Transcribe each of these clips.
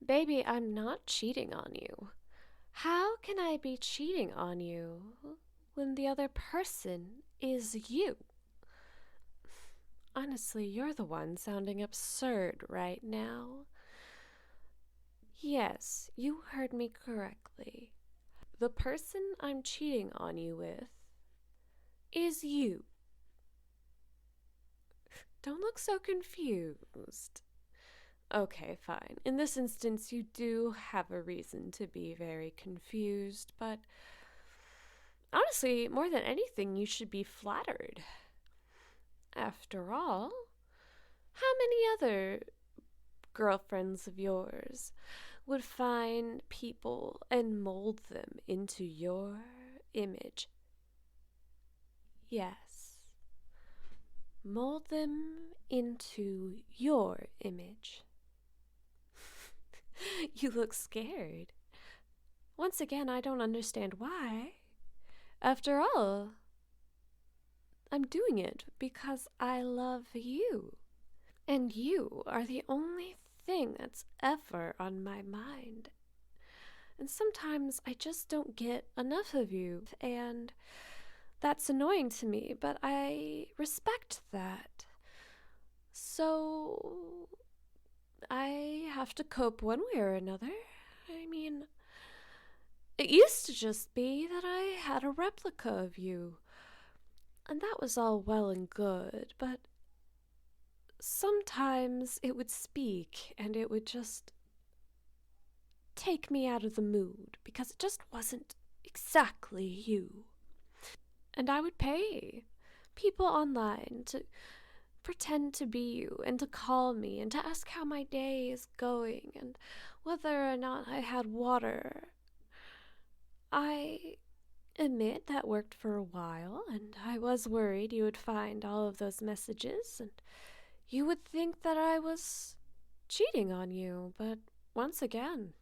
Baby, I'm not cheating on you. How can I be cheating on you when the other person is you? Honestly, you're the one sounding absurd right now. Yes, you heard me correctly. The person I'm cheating on you with is you. Don't look so confused. Okay, fine. In this instance, you do have a reason to be very confused, but honestly, more than anything, you should be flattered. After all, how many other girlfriends of yours would find people and mold them into your image? Yes, mold them into your image. You look scared. Once again, I don't understand why. After all, I'm doing it because I love you. And you are the only thing that's ever on my mind. And sometimes I just don't get enough of you, and that's annoying to me, but I respect that. So I have to cope one way or another. I mean, it used to just be that I had a replica of you, and that was all well and good, but sometimes it would speak and it would just take me out of the mood because it just wasn't exactly you. And I would pay people online to pretend to be you and to call me and to ask how my day is going and whether or not I had water. I admit that worked for a while, and I was worried you would find all of those messages and you would think that I was cheating on you, but once again,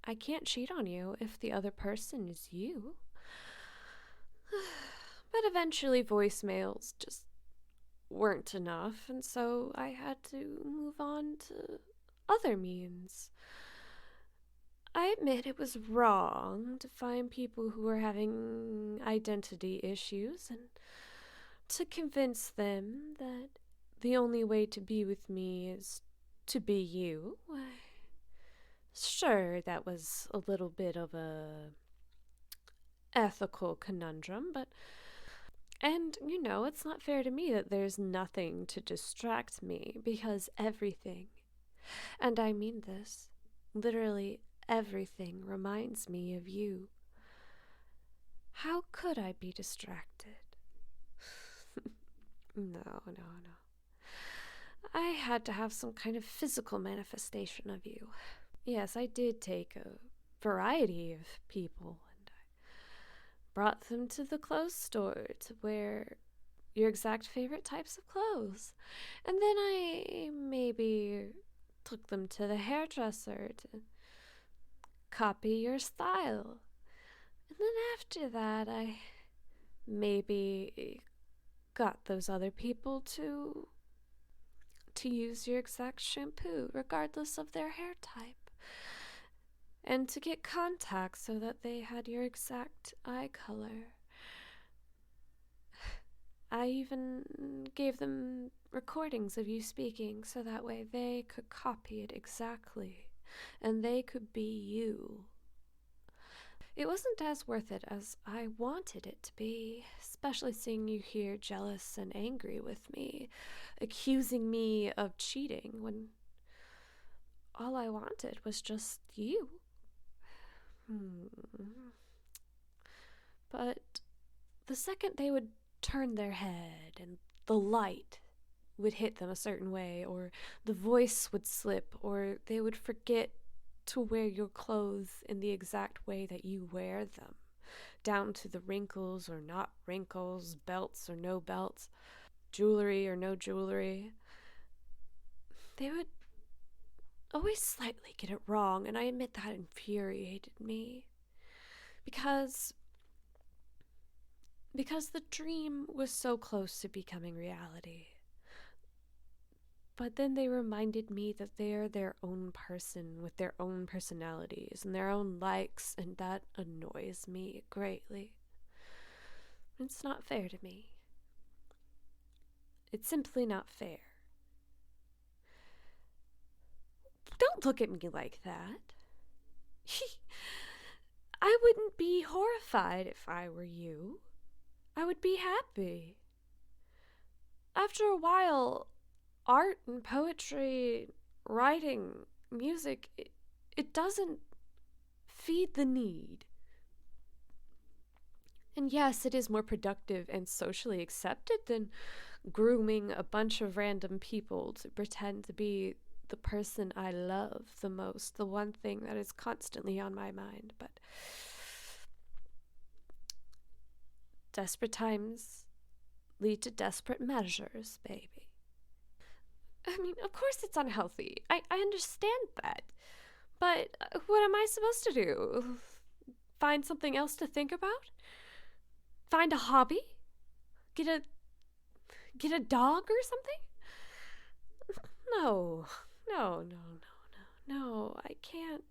I can't cheat on you if the other person is you. But eventually, voicemails just weren't enough, and so I had to move on to other means. I admit it was wrong to find people who were having identity issues and to convince them that the only way to be with me is to be you. Sure, that was a little bit of a ethical conundrum, but it's not fair to me that there's nothing to distract me because everything, and I mean this, literally everything reminds me of you. How could I be distracted? No. I had to have some kind of physical manifestation of you. Yes, I did take a variety of people and I brought them to the clothes store to wear your exact favorite types of clothes. And then I maybe took them to the hairdresser to copy your style. And then after that, I maybe got those other people to use your exact shampoo, regardless of their hair type, and to get contacts so that they had your exact eye color. I even gave them recordings of you speaking so that way they could copy it exactly, and they could be you. It wasn't as worth it as I wanted it to be, especially seeing you here jealous and angry with me, accusing me of cheating when all I wanted was just you. But the second they would turn their head and the light would hit them a certain way, or the voice would slip, or they would forget to wear your clothes in the exact way that you wear them, down to the wrinkles or not wrinkles, belts or no belts, jewelry or no jewelry. They would always slightly get it wrong, and I admit that infuriated me. Because the dream was so close to becoming reality. But then they reminded me that they're their own person with their own personalities and their own likes, and that annoys me greatly. It's not fair to me. It's simply not fair. Don't look at me like that. I wouldn't be horrified if I were you. I would be happy. After a while, art and poetry, writing, music, it doesn't feed the need. And yes, it is more productive and socially accepted than grooming a bunch of random people to pretend to be the person I love the most, the one thing that is constantly on my mind. But desperate times lead to desperate measures, baby. I mean, of course it's unhealthy. I understand that. But what am I supposed to do? Find something else to think about? Find a hobby? Get a dog or something? No. No. I can't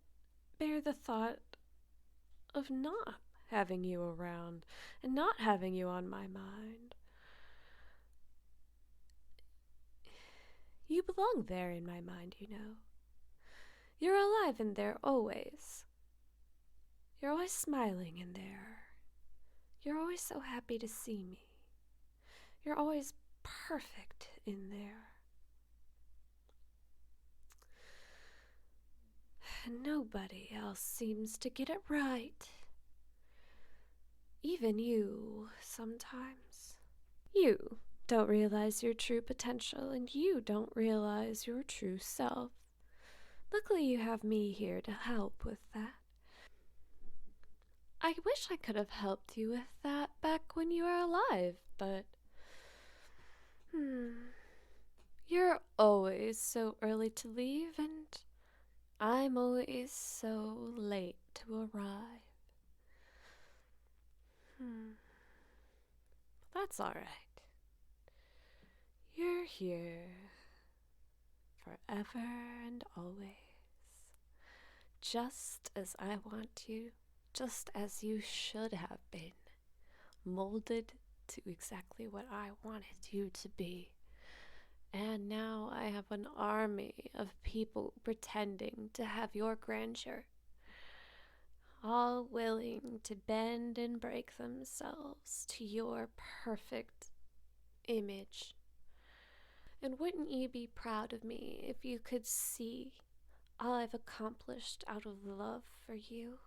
bear the thought of not having you around and not having you on my mind. You belong there in my mind, you know. You're alive in there always. You're always smiling in there. You're always so happy to see me. You're always perfect in there. And nobody else seems to get it right. Even you, sometimes. You don't realize your true potential, and you don't realize your true self. Luckily, you have me here to help with that. I wish I could have helped you with that back when you were alive, but you're always so early to leave, and I'm always so late to arrive. That's all right. You're here forever and always, just as I want you, just as you should have been, molded to exactly what I wanted you to be. And now I have an army of people pretending to have your grandeur, all willing to bend and break themselves to your perfect image. And wouldn't you be proud of me if you could see all I've accomplished out of love for you,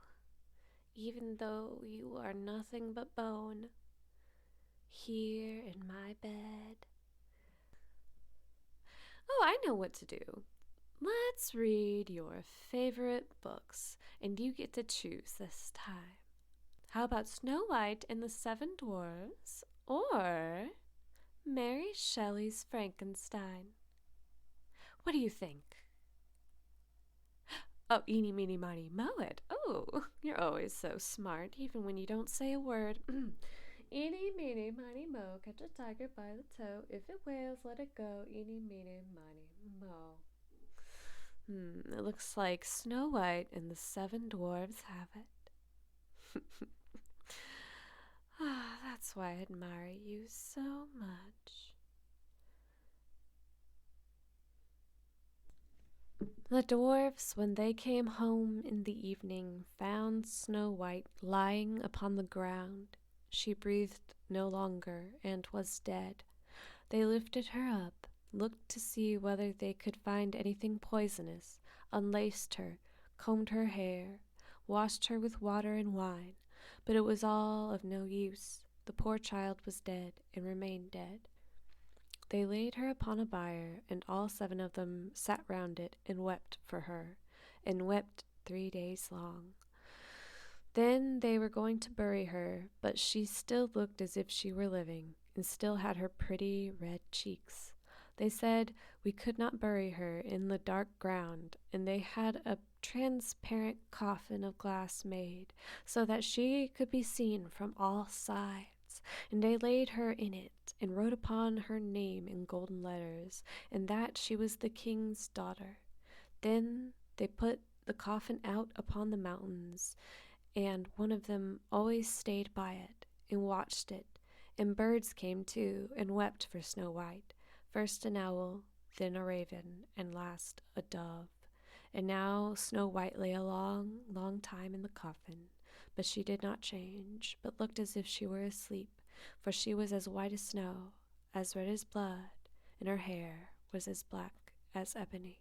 even though you are nothing but bone, here in my bed? Oh, I know what to do. Let's read your favorite books, and you get to choose this time. How about Snow White and the Seven Dwarfs, or Mary Shelley's Frankenstein? What do you think? Oh, eeny, meeny, miny, moe it. Oh, you're always so smart, even when you don't say a word. Eeny, meeny, miny, moe, catch a tiger by the toe. If it wails, let it go. Eeny, meeny, miny, moe. It looks like Snow White and the Seven Dwarfs have it. That's why I admire you so much. The dwarfs, when they came home in the evening, found Snow White lying upon the ground. She breathed no longer and was dead. They lifted her up, looked to see whether they could find anything poisonous, unlaced her, combed her hair, washed her with water and wine, but it was all of no use. The poor child was dead and remained dead. They laid her upon a bier, and all 7 of them sat round it and wept for her, and wept 3 days long. Then they were going to bury her, but she still looked as if she were living, and still had her pretty red cheeks. They said we could not bury her in the dark ground, and they had a transparent coffin of glass made, so that she could be seen from all sides. closet, and they laid her in it, and wrote upon her name in golden letters, and that she was the king's daughter. Then they put the coffin out upon the mountains, and one of them always stayed by it, and watched it, and birds came too, and wept for Snow White, first an owl, then a raven, and last a dove. And now Snow White lay a long, long time in the coffin, but she did not change, but looked as if she were asleep, for she was as white as snow, as red as blood, and her hair was as black as ebony.